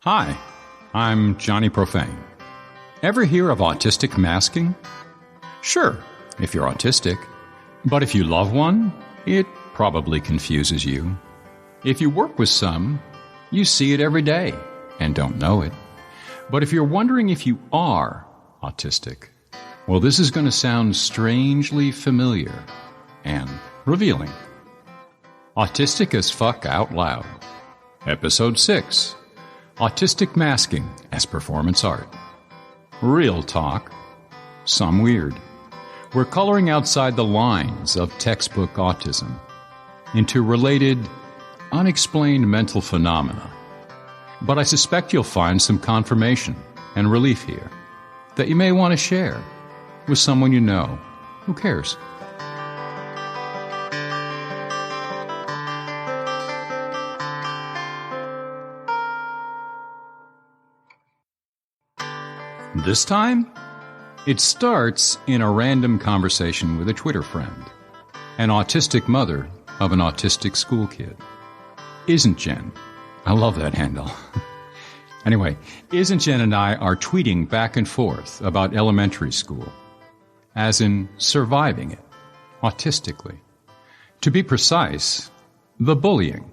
Hi, I'm Johnny Profane. Ever hear of autistic masking? Sure, if you're autistic. But if you love one, it probably confuses you. If you work with some, you see it every day and don't know it. But if you're wondering if you are autistic, well, this is going to sound strangely familiar and revealing. Autistic as Fuck Out Loud. Episode 6. Autistic Masking as Performance Art. Real talk, some weird. We're coloring outside the lines of textbook autism into related, unexplained mental phenomena. But I suspect you'll find some confirmation and relief here that you may want to share with someone you know. Who cares? This time, it starts in a random conversation with a Twitter friend, an autistic mother of an autistic school kid. Isn't Jen? I love that handle. Anyway, Isn't Jen and I are tweeting back and forth about elementary school, as in surviving it, autistically. To be precise, the bullying.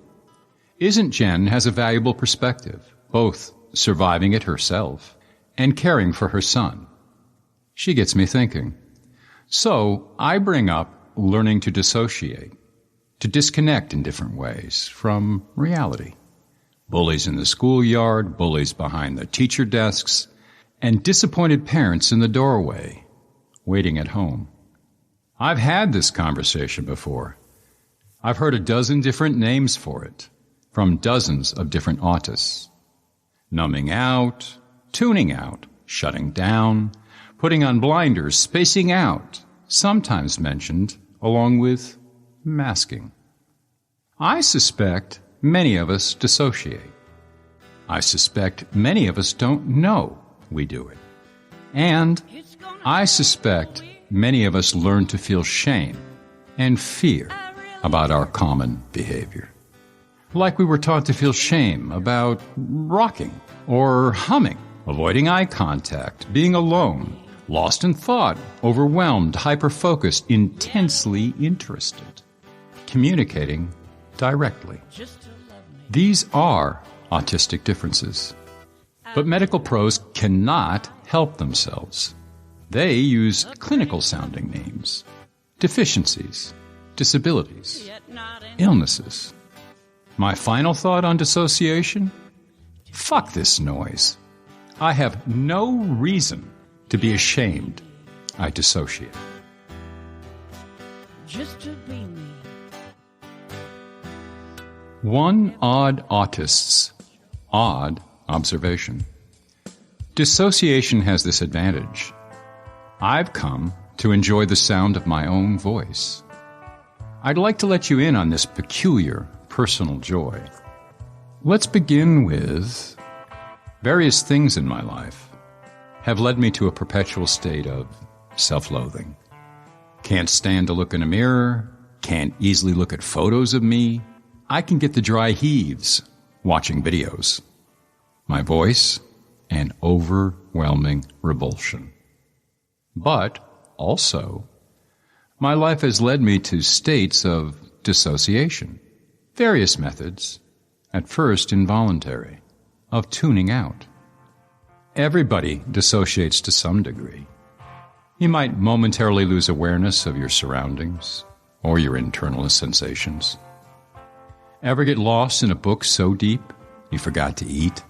Isn't Jen has a valuable perspective, both surviving it herself and caring for her son. She gets me thinking. So I bring up learning to dissociate, to disconnect in different ways from reality. Bullies in the schoolyard, bullies behind the teacher desks, and disappointed parents in the doorway, waiting at home. I've had this conversation before. I've heard a dozen different names for it, from dozens of different autists. Numbing out, tuning out, shutting down, putting on blinders, spacing out, sometimes mentioned along with masking. I suspect many of us dissociate. I suspect many of us don't know we do it. And I suspect many of us learn to feel shame and fear about our common behavior. Like we were taught to feel shame about rocking or humming, avoiding eye contact, being alone, lost in thought, overwhelmed, hyper-focused, intensely interested, communicating directly. These are autistic differences. But medical pros cannot help themselves. They use clinical-sounding names, deficiencies, disabilities, illnesses. My final thought on dissociation? Fuck this noise. I have no reason to be ashamed I dissociate. Just to be me. One odd autist's odd observation. Dissociation has this advantage. I've come to enjoy the sound of my own voice. I'd like to let you in on this peculiar personal joy. Let's begin with various things in my life have led me to a perpetual state of self-loathing. Can't stand to look in a mirror, can't easily look at photos of me. I can get the dry heaves watching videos. My voice, an overwhelming revulsion. But also, my life has led me to states of dissociation. Various methods, at first involuntary, of tuning out. Everybody dissociates to some degree. You might momentarily lose awareness of your surroundings or your internal sensations. Ever get lost in a book so deep you forgot to eat?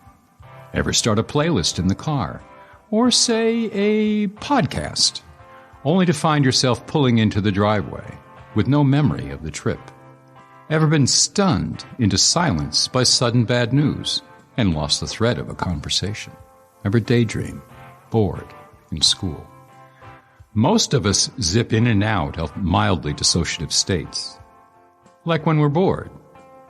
Ever start a playlist in the car? Or say a podcast, only to find yourself pulling into the driveway with no memory of the trip? Ever been stunned into silence by sudden bad news and lost the thread of a conversation? Ever daydream, bored in school? Most of us zip in and out of mildly dissociative states. Like when we're bored,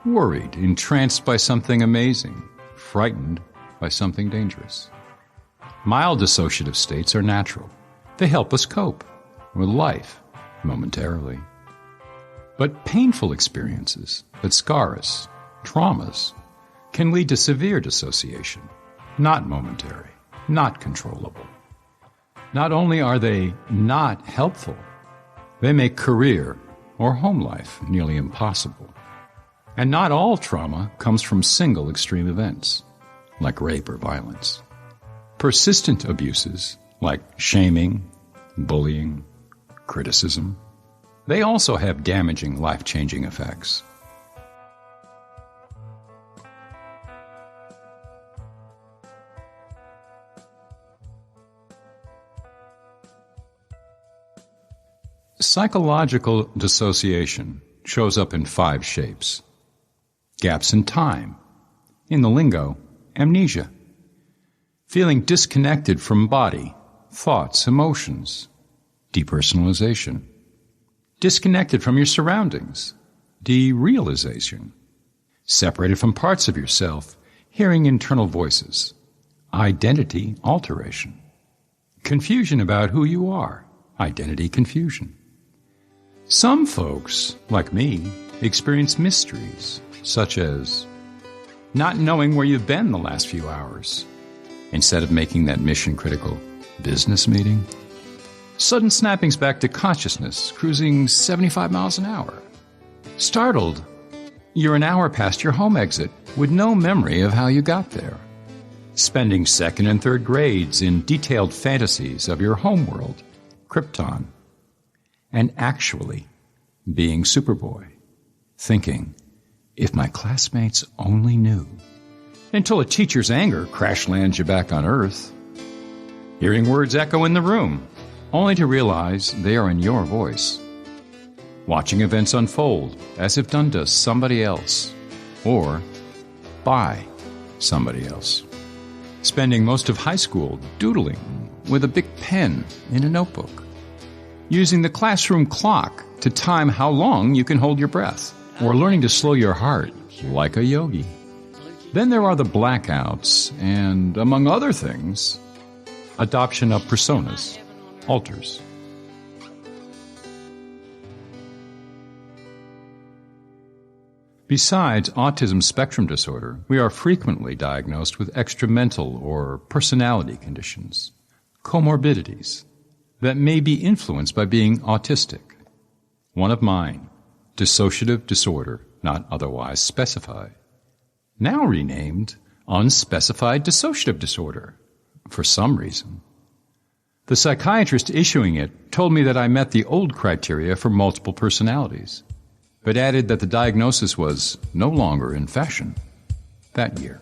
worried, entranced by something amazing, frightened by something dangerous. Mild dissociative states are natural. They help us cope with life momentarily. But painful experiences that scar us, traumas, can lead to severe dissociation, not momentary, not controllable. Not only are they not helpful, they make career or home life nearly impossible. And not all trauma comes from single extreme events, like rape or violence. Persistent abuses, like shaming, bullying, criticism, they also have damaging, life-changing effects. Psychological dissociation shows up in 5 shapes. Gaps in time. In the lingo, amnesia. Feeling disconnected from body, thoughts, emotions. Depersonalization. Disconnected from your surroundings. Derealization. Separated from parts of yourself, hearing internal voices. Identity alteration. Confusion about who you are. Identity confusion. Some folks, like me, experience mysteries, such as not knowing where you've been the last few hours, instead of making that mission-critical business meeting. Sudden snappings back to consciousness, cruising 75 miles an hour. Startled, you're an hour past your home exit with no memory of how you got there. Spending 2nd and 3rd grades in detailed fantasies of your homeworld, Krypton. And actually being Superboy, thinking, if my classmates only knew. Until a teacher's anger crash lands you back on Earth. Hearing words echo in the room, only to realize they are in your voice. Watching events unfold as if done to somebody else, or by somebody else. Spending most of high school doodling with a big pen in a notebook. Using the classroom clock to time how long you can hold your breath, or learning to slow your heart like a yogi. Then there are the blackouts and, among other things, adoption of personas, alters. Besides autism spectrum disorder, we are frequently diagnosed with extramental or personality conditions, comorbidities, that may be influenced by being autistic. One of mine, dissociative disorder, not otherwise specified. Now renamed unspecified dissociative disorder, for some reason. The psychiatrist issuing it told me that I met the old criteria for multiple personalities, but added that the diagnosis was no longer in fashion that year.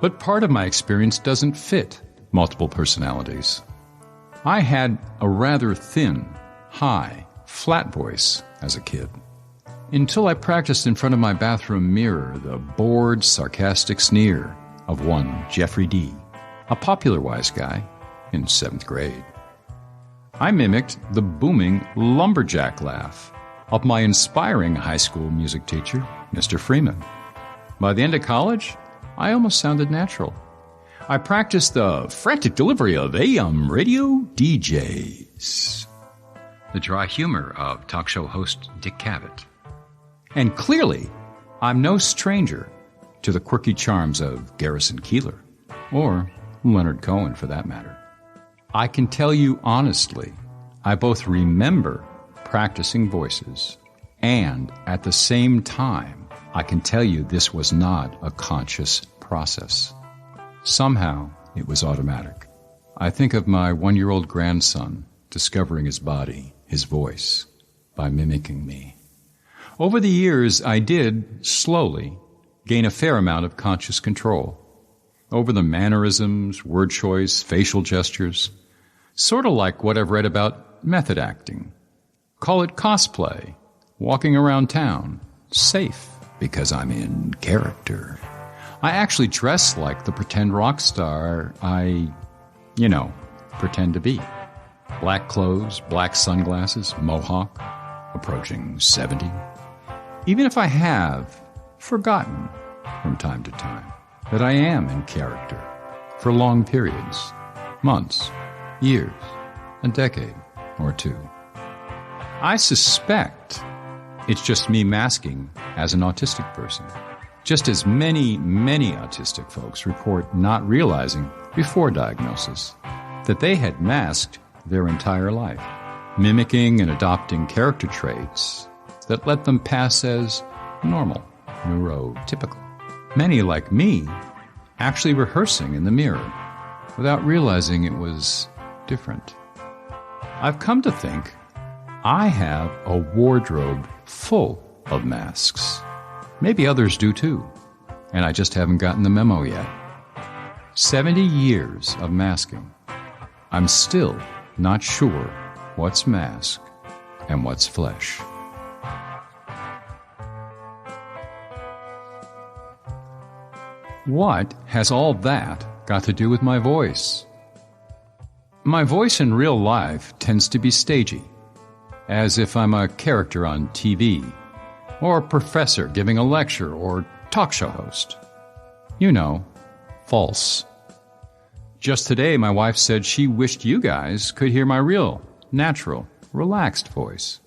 But part of my experience doesn't fit multiple personalities. I had a rather thin, high, flat voice as a kid, until I practiced in front of my bathroom mirror the bored, sarcastic sneer of one Jeffrey D., a popular wise guy in 7th grade. I mimicked the booming lumberjack laugh of my inspiring high school music teacher, Mr. Freeman. By the end of college, I almost sounded natural. I practiced the frantic delivery of AM radio DJs, the dry humor of talk show host Dick Cavett. And clearly, I'm no stranger to the quirky charms of Garrison Keillor, or Leonard Cohen for that matter. I can tell you honestly, I both remember practicing voices, and at the same time, I can tell you this was not a conscious process. Somehow, it was automatic. I think of my 1-year-old grandson discovering his body, his voice, by mimicking me. Over the years, I did, slowly, gain a fair amount of conscious control over the mannerisms, word choice, facial gestures, sort of like what I've read about method acting. Call it cosplay, walking around town, safe because I'm in character. I actually dress like the pretend rock star I, pretend to be. Black clothes, black sunglasses, mohawk, approaching 70. Even if I have forgotten from time to time that I am in character for long periods, months, years, a decade or two. I suspect it's just me masking as an autistic person, just as many autistic folks report not realizing before diagnosis that they had masked their entire life, mimicking and adopting character traits that let them pass as normal, neurotypical. Many, like me, actually rehearsing in the mirror without realizing it was different. I've come to think I have a wardrobe full of masks. Maybe others do too, and I just haven't gotten the memo yet. 70 years of masking. I'm still not sure what's mask and what's flesh. What has all that got to do with my voice? My voice in real life tends to be stagey, as if I'm a character on TV, or a professor giving a lecture, or talk show host. You know, false. Just today, my wife said she wished you guys could hear my real, natural, relaxed voice.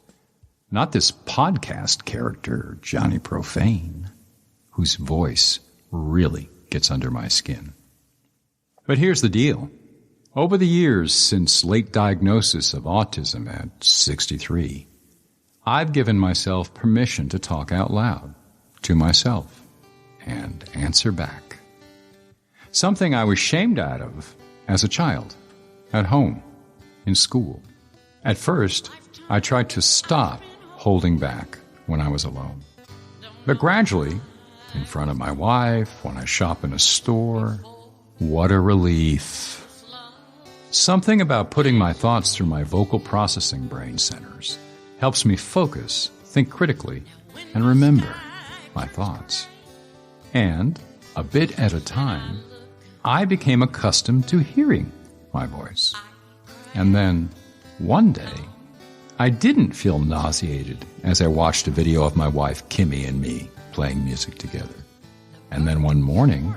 Not this podcast character, Johnny Profane, whose voice really gets under my skin. But here's the deal. Over the years since late diagnosis of autism at 63, I've given myself permission to talk out loud to myself and answer back. Something I was shamed out of as a child, at home, in school. At first, I tried to stop holding back when I was alone. But gradually, in front of my wife, when I shop in a store, what a relief. Something about putting my thoughts through my vocal processing brain centers helps me focus, think critically, and remember my thoughts. And, a bit at a time, I became accustomed to hearing my voice. And then, one day, I didn't feel nauseated as I watched a video of my wife Kimmy and me playing music together. And then one morning,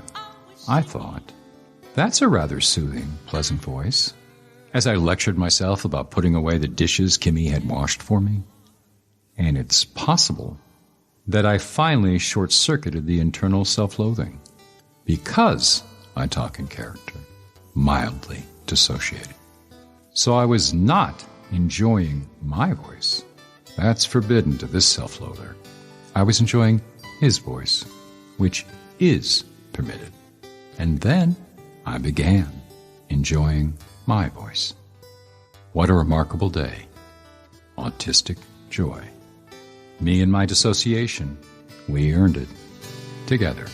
I thought, that's a rather soothing, pleasant voice, as I lectured myself about putting away the dishes Kimmy had washed for me. And it's possible that I finally short-circuited the internal self-loathing because I talk in character, mildly dissociated. So I was not enjoying my voice. That's forbidden to this self-loather. I was enjoying his voice, which is permitted. And then I began enjoying my voice. What a remarkable day. Autistic joy. Me and my dissociation, we earned it together.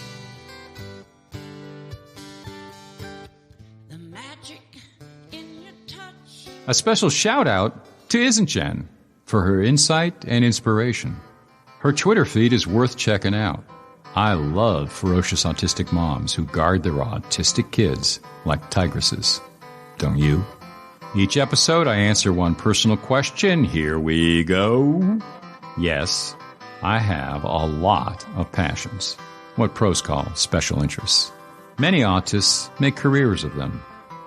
A special shout out to Isn't Jen for her insight and inspiration. Her Twitter feed is worth checking out. I love ferocious autistic moms who guard their autistic kids like tigresses. Don't you? Each episode, I answer one personal question. Here we go. Yes, I have a lot of passions, what pros call special interests. Many autists make careers of them,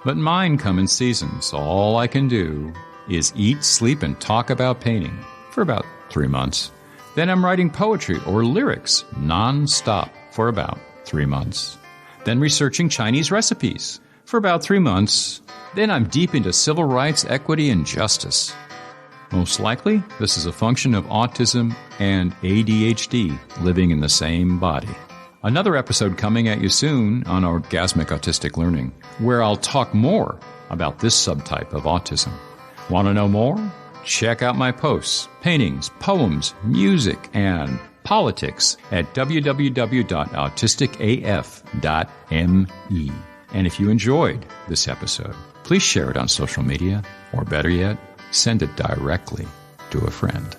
but mine come in seasons. All I can do is eat, sleep, and talk about painting for about 3 months. Then I'm writing poetry or lyrics non-stop for about 3 months. Then researching Chinese recipes for about 3 months. Then I'm deep into civil rights, equity, and justice. Most likely, this is a function of autism and ADHD living in the same body. Another episode coming at you soon on Orgasmic Autistic Learning, where I'll talk more about this subtype of autism. Want to know more? Check out my posts, paintings, poems, music, and politics at www.autisticaf.me. And if you enjoyed this episode, please share it on social media, or better yet, send it directly to a friend.